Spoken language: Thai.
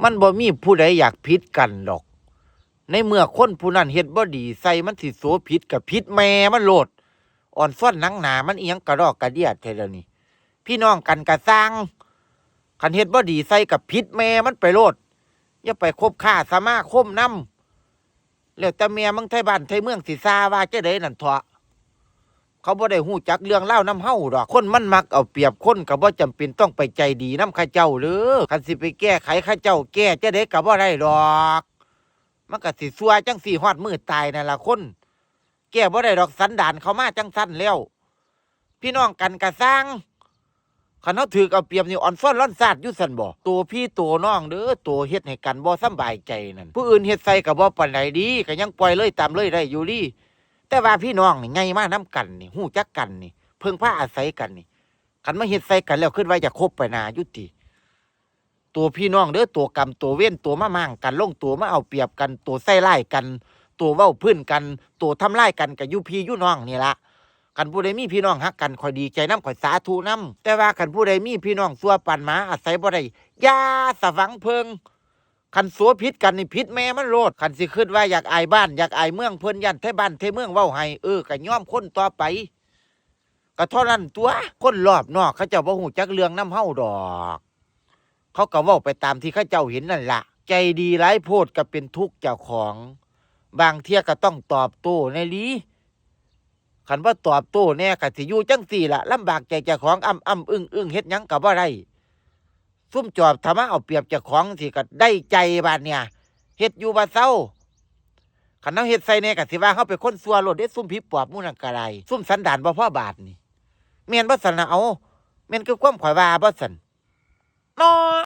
มันบ่มีผู้ใดอยากผิดกันดอกในเมื่อคนผู้นั้นเฮ็ดบ่ดีใส่มันสิโสผิดกับผิดแม่มันโลดอ่อนฟ้อนหนังหนามันเอียงกระดอกกระเดียดแท้แล้วนี่พี่น้องกันกะสร้างคันเฮ็ดบ่ดีใส่กับผิดแม่มันไปโลดอย่าไปคบค้าสมาคมนำแล้วแต่แม่มึงไทบ้านไทเมืองสิซาว่าจังได๋นั่นเถาะเขาบ่ได้ฮู้จักเรื่องเล่านำเฮาดอกคนมันมักเอาเปรียบคนก็บ่จำเป็นต้องไปใจดีนำข้าเจ้าเด้อคันสิไปแก้ไขข้าเจ้าแก้จังได๋ก็บ่ได้ดอกมันก็สิซัวจังสิฮอดมื้อตายนั่นล่ะคนแก้บ่ได้ดอกสันดานเขามาจังซั่นแล้วพี่น้องกันก็สร้างคันเฮาถูกเอาเปรียบนี่อ่อนซ้อนร้อนซาดอยู่ซั่นบ่ตัวพี่ตัวน้องเด้อตัวเฮ็ดให้กันบ่สำบายใจนั่นผู้อื่นเฮ็ดใส่ก็บ่ปานใดดีก็ยังปล่อยเลยตามเลยได้อยู่ดีแต่ว่าพี่น้องนี่ใหญ่มานํกันนี่ฮู้จักกันนี่เพิ่งพาอาศัยกันนี่คันมาเฮ็ดใส่กันแล้วคิดว่าจะคบไปนาอยู่ติตัวพี่น้องเด้อตัวกรรมตัวเว้นตัวมามั่งกันลงตัวมาเอาเปรียบกันตัวใส่ร้ายกันตัวเว้าพื้นกันตัวทำลายกันก็อยู่พี่อยู่น้องนี่ล่ะคันผู้ใดมีพี่น้องฮักกันข่อยดีใจนำข่อยสาธุนำแต่ว่าคันผู้ใดมีพี่น้องซัวปานหมาอาศัยบ่ได้อย่าสะหวังเพิงคันสัวผิดกันนี่ผิดแม่มันโลดคันสิคิดว่าอยากอายบ้านอยากอายเมืองเพิ่นยันไทบ้านไทเมืองเว้าให้ก็ยอมคนต่อไปก็เท่านั้นตัวคนรอบนอกเขาเจ้าบ่ฮู้จักเรื่องนำเฮาดอกเขาก็เว้าไปตามที่เขาเจ้าเห็นนั่นล่ะใจดีหลายโพดก็เป็นทุกข์เจ้าของบางเที่ยก็ต้องตอบโต้ในลีคันว่าตอบโต้แน่ก็สิอยู่จังซี่ล่ะลำบากใจเจ้าของอ้ำอึ้งเฮ็ดหยังก็บ่ได้ซุ่มจอบถ้ามาเอาเปรียบเจ้าของสิก็ได้ใจบาดเนี่ยเฮ็ดอยู่บ่เซาคันเฮาเฮ็ดใส่แน่ก็สิว่าเฮาเป็นคนซัวโลดเด้ซุ่มผีปอบหมู่นั่นก็ได้ซุ่มสันดานบ่พอบาดนี่แม่นบ่ซั่นน่ะเอาแม่นคือความข่อยว่าบ่ซั่นน้อ